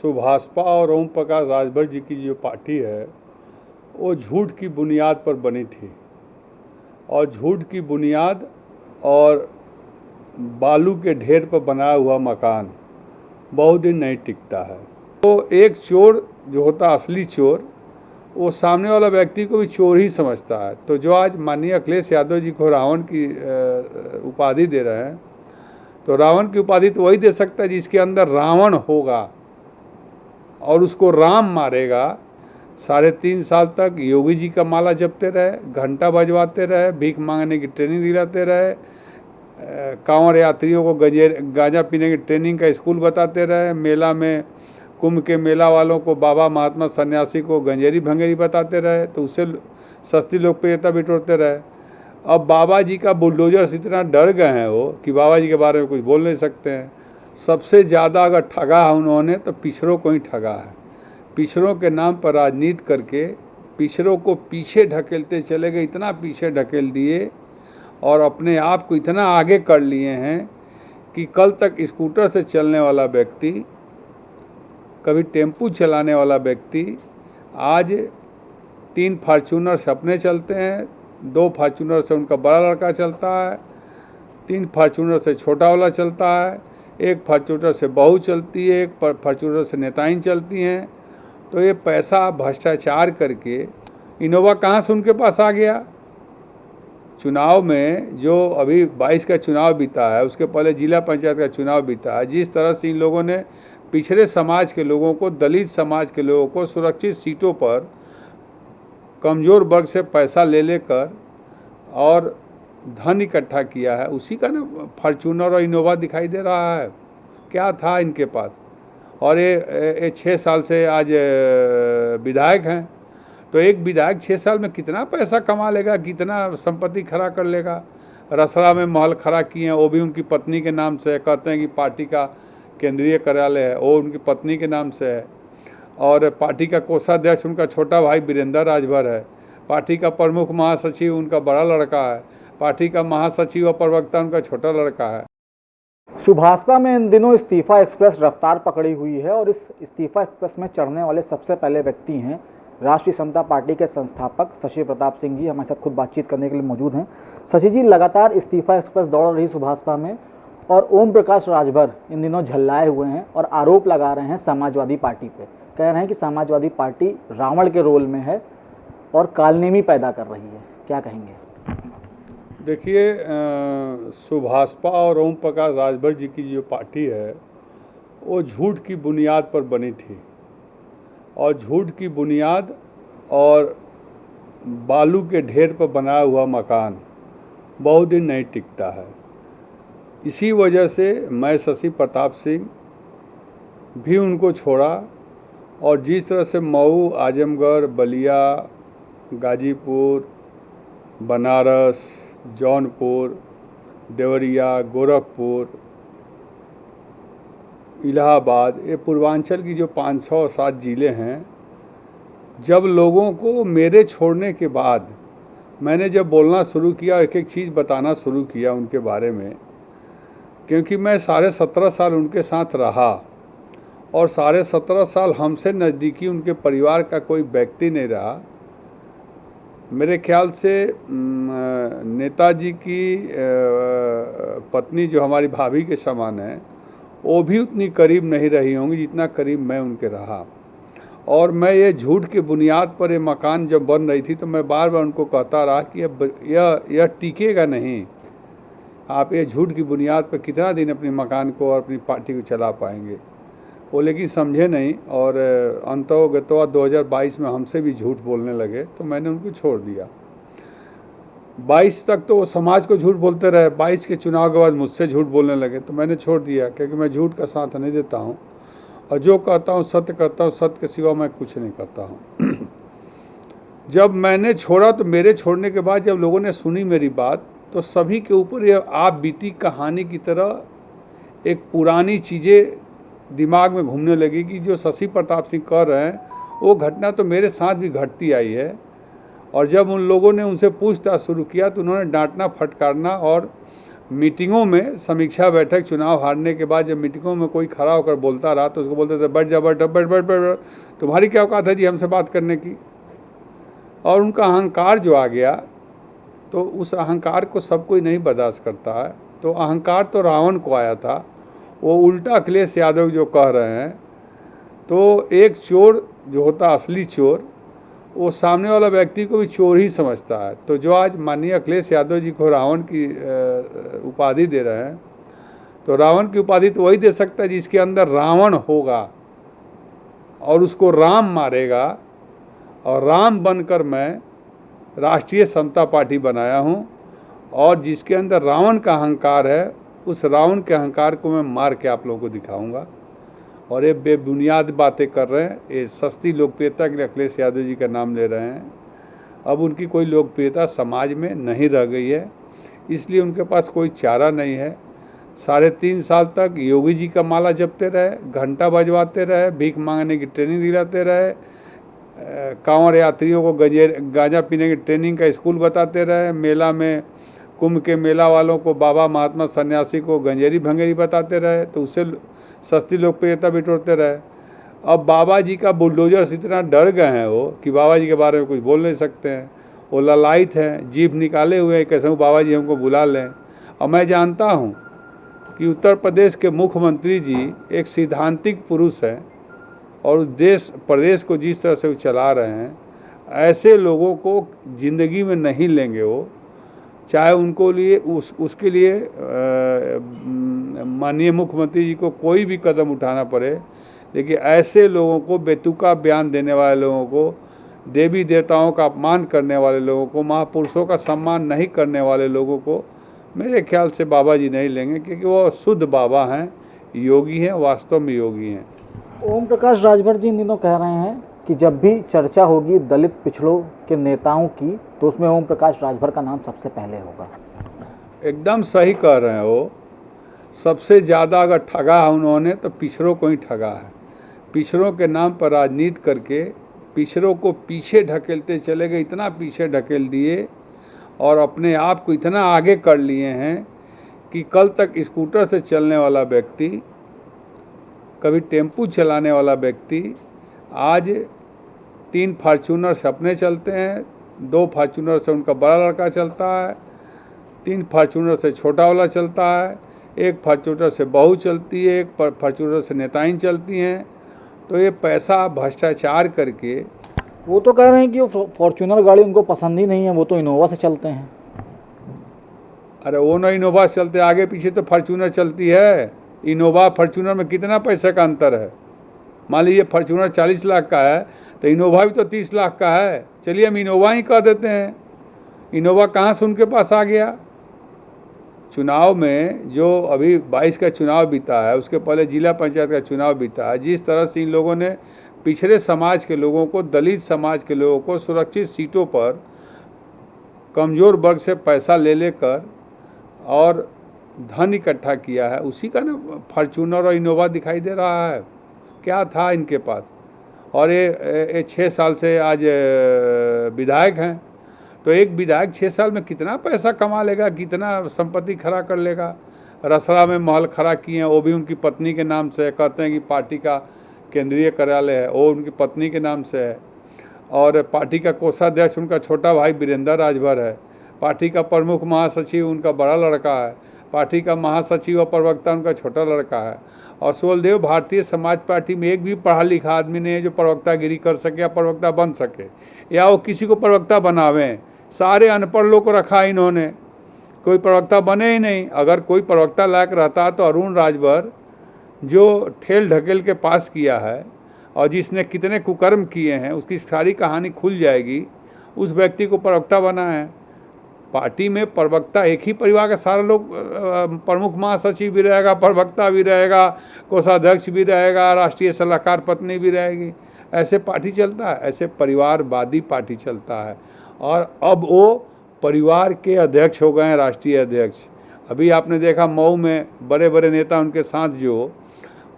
सुभाषपा और ओम प्रकाश राजभर जी की जो पार्टी है वो झूठ की बुनियाद पर बनी थी और झूठ की बुनियाद और बालू के ढेर पर बनाया हुआ मकान बहुत दिन नहीं टिकता है। तो एक चोर जो होता असली चोर वो सामने वाला व्यक्ति को भी चोर ही समझता है। तो जो आज माननीय अखिलेश यादव जी को रावण की उपाधि दे रहे हैं, तो रावण की उपाधि तो वही दे सकता है जिसके अंदर रावण होगा और उसको राम मारेगा। 3.5 साल तक योगी जी का माला जपते रहे, घंटा बजवाते रहे, भीख मांगने की ट्रेनिंग दिलाते रहे, कांवड़ यात्रियों को गांजा पीने की ट्रेनिंग का स्कूल बताते रहे, मेला में कुंभ के मेला वालों को बाबा महात्मा सन्यासी को गंजेरी भंगेरी बताते रहे, तो उससे सस्ती लोकप्रियता बिटोरते रहे। अब बाबा जी का बुलडोजर से इतना डर गए हैं वो कि बाबा जी के बारे में कुछ बोल नहीं सकते हैं। सबसे ज़्यादा अगर ठगा है उन्होंने तो पिछड़ों को ही ठगा है। पिछड़ों के नाम पर राजनीति करके पिछड़ों को पीछे ढकेलते चले गए, इतना पीछे ढकेल दिए और अपने आप को इतना आगे कर लिए हैं कि कल तक स्कूटर से चलने वाला व्यक्ति, कभी टेम्पू चलाने वाला व्यक्ति आज 3 फार्चूनर से अपने चलते हैं, 2 फार्चूनर से उनका बड़ा लड़का चलता है, 3 फार्चूनर से छोटा वाला चलता है, 1 फार्चूनर से बहू चलती है, 1 फार्चूनर से नेताइन चलती हैं। तो ये पैसा भ्रष्टाचार करके इनोवा कहाँ से उनके पास आ गया? चुनाव में जो अभी 22 का चुनाव बीता है, उसके पहले जिला पंचायत का चुनाव बीता है, जिस तरह से इन लोगों ने पिछड़े समाज के लोगों को, दलित समाज के लोगों को सुरक्षित सीटों पर कमज़ोर वर्ग से पैसा ले लेकर और धन इकट्ठा किया है, उसी का ना फॉर्च्यूनर और इनोवा दिखाई दे रहा है। क्या था इनके पास? और ये 6 साल से आज विधायक हैं, तो एक विधायक 6 साल में कितना पैसा कमा लेगा, कितना संपत्ति खड़ा कर लेगा। रसड़ा में महल खड़ा किए हैं, वो भी उनकी पत्नी के नाम से है। कहते हैं कि पार्टी का केंद्रीय कार्यालय है, वो उनकी पत्नी के नाम से है। और पार्टी का कोषाध्यक्ष उनका छोटा भाई वीरेंद्र राजभर है। पार्टी का प्रमुख महासचिव उनका बड़ा लड़का है। पार्टी का महासचिव और प्रवक्ता उनका छोटा लड़का है। सुभाषपा में इन दिनों इस्तीफा एक्सप्रेस रफ्तार पकड़ी हुई है और इस इस्तीफा एक्सप्रेस में चढ़ने वाले सबसे पहले व्यक्ति हैं राष्ट्रीय समता पार्टी के संस्थापक शशि प्रताप सिंह जी। हमारे साथ खुद बातचीत करने के लिए मौजूद हैं। शशि जी, लगातार इस्तीफा एक्सप्रेस दौड़ रही सुभाषपा में और ओम प्रकाश राजभर इन दिनों झल्लाए हुए हैं और आरोप लगा रहे हैं समाजवादी पार्टी पे। कह रहे हैं कि समाजवादी पार्टी रावण के रोल में है और कालनेमी पैदा कर रही है। क्या कहेंगे? देखिए, सुभाषपा और ओम प्रकाश राजभर जी की जो पार्टी है वो झूठ की बुनियाद पर बनी थी और झूठ की बुनियाद और बालू के ढेर पर बनाया हुआ मकान बहुत दिन नहीं टिकता है। इसी वजह से मैं शशि प्रताप सिंह भी उनको छोड़ा और जिस तरह से मऊ, आजमगढ़, बलिया, गाजीपुर, बनारस, जौनपुर, देवरिया, गोरखपुर, इलाहाबाद, ये पूर्वांचल की जो 507 ज़िले हैं, जब लोगों को मेरे छोड़ने के बाद मैंने जब बोलना शुरू किया, एक एक चीज़ बताना शुरू किया उनके बारे में, क्योंकि मैं 17.5 साल उनके साथ रहा और 17.5 साल हमसे नज़दीकी उनके परिवार का कोई व्यक्ति नहीं रहा। मेरे ख्याल से नेताजी की पत्नी जो हमारी भाभी के समान है, वो भी उतनी करीब नहीं रही होंगी जितना करीब मैं उनके रहा। और मैं ये झूठ की बुनियाद पर ये मकान जब बन रही थी तो मैं बार बार उनको कहता रहा कि यह टिकेगा नहीं। आप ये झूठ की बुनियाद पर कितना दिन अपने मकान को और अपनी पार्टी को चला पाएंगे? वो लेकिन समझे नहीं और अंततः 2022 में हमसे भी झूठ बोलने लगे, तो मैंने उनको छोड़ दिया। 22 तक तो वो समाज को झूठ बोलते रहे, 22 के चुनाव के बाद मुझसे झूठ बोलने लगे, तो मैंने छोड़ दिया, क्योंकि मैं झूठ का साथ नहीं देता हूँ और जो कहता हूँ सत्य कहता हूँ, सत्य के सिवा मैं कुछ नहीं कहता हूँ। जब मैंने छोड़ा तो मेरे छोड़ने के बाद जब लोगों ने सुनी मेरी बात, तो सभी के ऊपर ये आप बीती कहानी की तरह एक पुरानी चीज़ें दिमाग में घूमने लगी कि जो शशि प्रताप सिंह कर रहे हैं वो घटना तो मेरे साथ भी घटती आई है। और जब उन लोगों ने उनसे पूछताछ शुरू किया तो उन्होंने डांटना, फटकारना और मीटिंगों में समीक्षा बैठक, चुनाव हारने के बाद जब मीटिंगों में कोई खड़ा होकर बोलता रहा तो उसको बोलते थे बैठ जा, बैठ बैठ बैठ बैठ, तुम्हारी क्या औकात है जी हमसे बात करने की। और उनका अहंकार जो आ गया, तो उस अहंकार को सब कोई नहीं बर्दाश्त करता है। तो अहंकार तो रावण को आया था, वो उल्टा अखिलेश यादव जो कह रहे हैं। तो एक चोर जो होता असली चोर, वो सामने वाला व्यक्ति को भी चोर ही समझता है। तो जो आज माननीय अखिलेश यादव जी को रावण की उपाधि दे रहे हैं, तो रावण की उपाधि तो वही दे सकता है जिसके अंदर रावण होगा और उसको राम मारेगा। और राम बनकर मैं राष्ट्रीय समता पार्टी बनाया हूँ, और जिसके अंदर रावण का अहंकार है, उस रावण के अहंकार को मैं मार के आप लोगों को दिखाऊंगा। और ये बेबुनियाद बातें कर रहे हैं, ये सस्ती लोकप्रियता के लिए अखिलेश यादव जी का नाम ले रहे हैं। अब उनकी कोई लोकप्रियता समाज में नहीं रह गई है, इसलिए उनके पास कोई चारा नहीं है। 3.5 साल तक योगी जी का माला जपते रहे, घंटा बजवाते रहे, भीख मांगने की ट्रेनिंग दिलाते रहे, कांवड़ यात्रियों को गांजा पीने की ट्रेनिंग का स्कूल बताते रहे, मेला में कुंभ के मेला वालों को बाबा महात्मा सन्यासी को गंजेरी भंगेरी बताते रहे, तो उससे सस्ती लोकप्रियता बिटोरते रहे। अब बाबा जी का बुलडोजर से इतना डर गए हैं वो कि बाबा जी के बारे में कुछ बोल नहीं सकते हैं। वो ललायत हैं, जीभ निकाले हुए हैं, कैसे बाबा जी हमको बुला लें। और मैं जानता हूँ कि उत्तर प्रदेश के मुख्यमंत्री जी एक सैद्धांतिक पुरुष हैं, और उस प्रदेश को जिस तरह से वो चला रहे हैं, ऐसे लोगों को ज़िंदगी में नहीं लेंगे वो, चाहे उनको लिए उसके लिए माननीय मुख्यमंत्री जी को कोई भी कदम उठाना पड़े। लेकिन ऐसे लोगों को, बेतुका बयान देने वाले लोगों को, देवी देवताओं का अपमान करने वाले लोगों को, महापुरुषों का सम्मान नहीं करने वाले लोगों को मेरे ख्याल से बाबा जी नहीं लेंगे, क्योंकि वो शुद्ध बाबा हैं, योगी हैं, वास्तव में योगी हैं। ओम प्रकाश राजभर जी इन दिनों कह रहे हैं कि जब भी चर्चा होगी दलित पिछड़ों के नेताओं की, तो उसमें ओम प्रकाश राजभर का नाम सबसे पहले होगा। एकदम सही कह रहे हैं वो। सबसे ज़्यादा अगर ठगा है उन्होंने तो पिछड़ों को ही ठगा है। पिछड़ों के नाम पर राजनीति करके पिछड़ों को पीछे ढकेलते चले गए, इतना पीछे ढकेल दिए और अपने आप को इतना आगे कर लिए हैं कि कल तक स्कूटर से चलने वाला व्यक्ति, कभी टेम्पू चलाने वाला व्यक्ति, आज 3 फॉर्च्यूनर से अपने चलते हैं, 2 फॉर्च्यूनर से उनका बड़ा लड़का चलता है, 3 फॉर्च्यूनर से छोटा वाला चलता है, 1 फॉर्च्यूनर से बहू चलती है, 1 फॉर्च्यूनर से नेताइन चलती हैं। तो ये पैसा भ्रष्टाचार करके, वो तो कह रहे हैं कि वो फॉर्च्यूनर गाड़ी उनको पसंद ही नहीं है, वो तो इनोवा से चलते हैं। अरे वो ना इनोवा से चलते, आगे पीछे तो फॉर्च्यूनर चलती है। इनोवा फॉर्च्यूनर में कितना पैसे का अंतर है? मान लीजिए फॉर्च्यूनर 40 लाख का है तो इनोवा भी तो 30 लाख का है। चलिए हम इनोवा ही कह देते हैं। इनोवा कहाँ से उनके पास आ गया? चुनाव में जो अभी 22 का चुनाव बीता है, उसके पहले जिला पंचायत का चुनाव बीता है, जिस तरह से इन लोगों ने पिछड़े समाज के लोगों को, दलित समाज के लोगों को सुरक्षित सीटों पर कमज़ोर वर्ग से पैसा ले लेकर और धन इकट्ठा किया है, उसी का ना फॉर्च्यूनर और इनोवा दिखाई दे रहा है। क्या था इनके पास? और ये 6 साल से आज विधायक हैं, तो एक विधायक 6 साल में कितना पैसा कमा लेगा, कितना संपत्ति खड़ा कर लेगा। रसड़ा में महल खड़ा किए हैं, वो भी उनकी पत्नी के नाम से है। कहते हैं कि पार्टी का केंद्रीय कार्यालय है, वो उनकी पत्नी के नाम से है। और पार्टी का कोषाध्यक्ष उनका छोटा भाई वीरेंद्र राजभर है। पार्टी का प्रमुख महासचिव उनका बड़ा लड़का है। पार्टी का महासचिव और प्रवक्ता उनका छोटा लड़का है। और सुहलदेव भारतीय समाज पार्टी में एक भी पढ़ा लिखा आदमी नहीं है जो प्रवक्तागिरी कर सके या प्रवक्ता बन सके, या वो किसी को प्रवक्ता बनावें। सारे अनपढ़ लोग को रखा इन्होंने, कोई प्रवक्ता बने ही नहीं। अगर कोई प्रवक्ता लायक रहता तो अरुण राजभर, जो ठेल ढकेल के पास किया है और जिसने कितने कुकर्म किए हैं, उसकी सारी कहानी खुल जाएगी। उस व्यक्ति को प्रवक्ता बना है। पार्टी में प्रवक्ता एक ही परिवार का सारा लोग, प्रमुख महासचिव भी रहेगा, प्रवक्ता भी रहेगा, कोषाध्यक्ष भी रहेगा, राष्ट्रीय सलाहकार पत्नी भी रहेगी। ऐसे पार्टी चलता है, ऐसे परिवारवादी पार्टी चलता है। और अब वो परिवार के अध्यक्ष हो गए हैं, राष्ट्रीय अध्यक्ष। अभी आपने देखा मऊ में बड़े बड़े नेता उनके साथ जो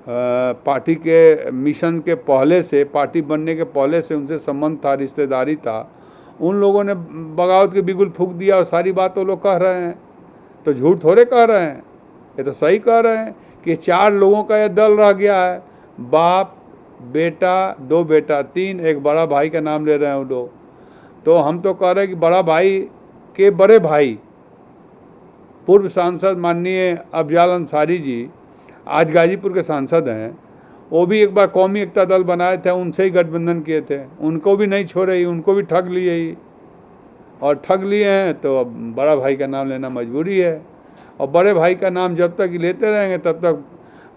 पार्टी के मिशन के पहले से, पार्टी बनने के पहले से उनसे संबंध था, रिश्तेदारी था, उन लोगों ने बगावत के बिगुल फूंक दिया और सारी बात वो लोग कह रहे हैं। तो झूठ थोड़े कह रहे हैं, ये तो सही कह रहे हैं कि 4 लोगों का यह दल रह गया है, बाप, बेटा, 2 बेटा, 3, एक बड़ा भाई का नाम ले रहे हैं वो लोग। तो हम तो कह रहे हैं कि बड़ा भाई के बड़े भाई पूर्व सांसद माननीय अफजाल अंसारी जी आज गाजीपुर के सांसद हैं, वो भी एक बार कौमी एकता दल बनाए थे, उनसे ही गठबंधन किए थे, उनको भी नहीं छोड़े, उनको भी ठग लिए ही, और ठग लिए हैं तो अब बड़ा भाई का नाम लेना मजबूरी है। और बड़े भाई का नाम जब तक लेते रहेंगे तब तक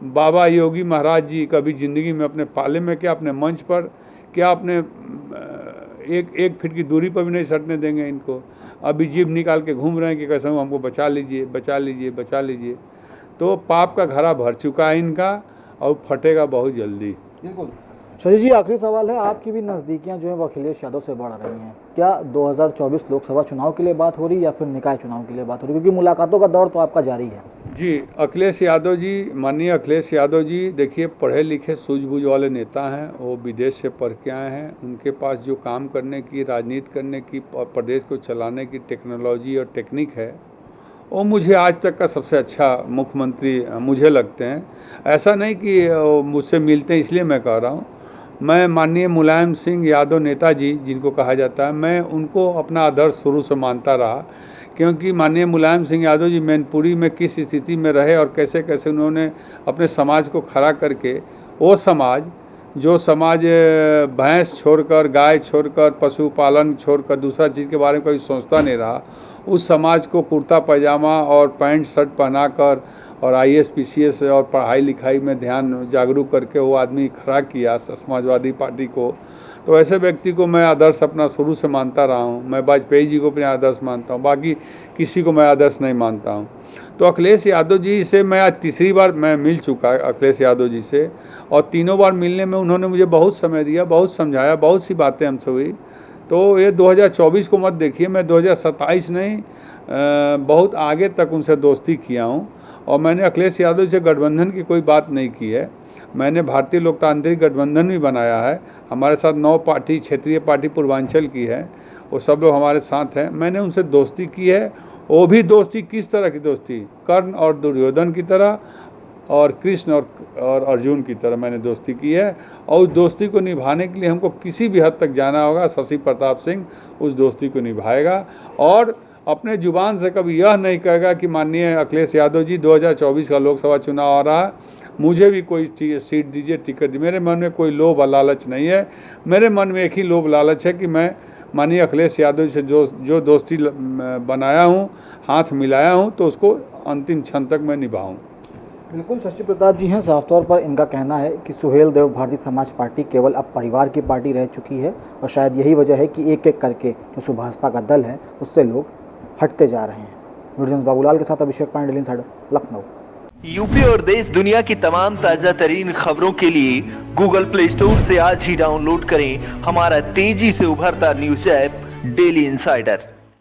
बाबा योगी महाराज जी कभी ज़िंदगी में अपने पाले में क्या, अपने मंच पर क्या, अपने एक फीट की दूरी पर भी नहीं सटने देंगे इनको। अभी जीभ निकाल के घूम रहे हैं कि कसम हमको बचा लीजिए, बचा लीजिए, बचा लीजिए। तो पाप का घड़ा भर चुका है इनका और फटेगा बहुत जल्दी। बिल्कुल। शशि जी, आखिरी सवाल है, आपकी भी नज़दीकियां जो है वो अखिलेश यादव से बढ़ रही हैं, क्या 2024 लोकसभा चुनाव के लिए बात हो रही है या फिर निकाय चुनाव के लिए बात हो रही है, क्योंकि मुलाकातों का दौर तो आपका जारी है? जी, अखिलेश यादव जी, माननीय अखिलेश यादव जी देखिए पढ़े लिखे सूझबूझ वाले नेता हैं, वो विदेश से पढ़ के आए हैं, उनके पास जो काम करने की, राजनीति करने की और प्रदेश को चलाने की टेक्नोलॉजी और टेक्निक है, वो मुझे आज तक का सबसे अच्छा मुख्यमंत्री मुझे लगते हैं। ऐसा नहीं कि मुझसे मिलते हैं इसलिए मैं कह रहा हूँ, मैं माननीय मुलायम सिंह यादव नेताजी जिनको कहा जाता है, मैं उनको अपना आदर्श शुरू से मानता रहा, क्योंकि माननीय मुलायम सिंह यादव जी मैनपुरी में किस स्थिति में रहे और कैसे कैसे उन्होंने अपने समाज को खड़ा करके, वो समाज जो समाज भैंस छोड़कर, गाय छोड़कर, पशुपालन छोड़कर दूसरा चीज़ के बारे में कोई सोचता नहीं रहा, उस समाज को कुर्ता पैजामा और पैंट शर्ट पहनाकर और IAS PCS और पढ़ाई लिखाई में ध्यान जागरूक करके वो आदमी खड़ा किया समाजवादी पार्टी को। तो ऐसे व्यक्ति को मैं आदर्श अपना शुरू से मानता रहा हूँ। मैं वाजपेयी जी को अपने आदर्श मानता हूँ, बाकी किसी को मैं आदर्श नहीं मानता हूँ। तो अखिलेश यादव जी से मैं आज तीसरी बार मैं मिल चुका अखिलेश यादव जी से, और तीनों बार मिलने में उन्होंने मुझे बहुत समय दिया, बहुत समझाया, बहुत सी बातें हमसे हुई। तो ये 2024 को मत देखिए, मैं 2027 नहीं बहुत आगे तक उनसे दोस्ती किया हूँ। और मैंने अखिलेश यादव से गठबंधन की कोई बात नहीं की है, मैंने भारतीय लोकतांत्रिक गठबंधन भी बनाया है, हमारे साथ 9 पार्टी क्षेत्रीय पार्टी पूर्वांचल की है, वो सब लोग हमारे साथ हैं। मैंने उनसे दोस्ती की है, वो भी दोस्ती किस तरह की दोस्ती, कर्ण और दुर्योधन की तरह और कृष्ण और अर्जुन की तरह मैंने दोस्ती की है। और उस दोस्ती को निभाने के लिए हमको किसी भी हद तक जाना होगा, शशि प्रताप सिंह उस दोस्ती को निभाएगा और अपने जुबान से कभी यह नहीं कहेगा कि माननीय अखिलेश यादव जी 2024 का लोकसभा चुनाव आ रहा है, मुझे भी कोई सीट दीजिए, टिकट दीजिए। मेरे मन में कोई लोभ और लालच नहीं है, मेरे मन में एक ही लोभ लालच है कि मैं माननीय अखिलेश यादव से जो दोस्ती बनाया हूँ, हाथ मिलाया हूँ, तो उसको अंतिम क्षण तक मैं निभाऊँ। बिल्कुल, शशि प्रताप जी हैं, साफ तौर पर इनका कहना है कि सुहेल देव भारतीय समाज पार्टी केवल अब परिवार की पार्टी रह चुकी है और शायद यही वजह है कि एक एक करके जो सुभाषपा का दल है उससे लोग हटते जा रहे हैं। वीडियो बाबूलाल के साथ Abhishek Pandey, daily insider, Lucknow. UP और देश दुनिया की तमाम ताजा तरीन खबरों के लिए गूगल प्ले स्टोर से आज ही डाउनलोड करें हमारा तेजी से उभरता न्यूज ऐप डेली इंसाइडर।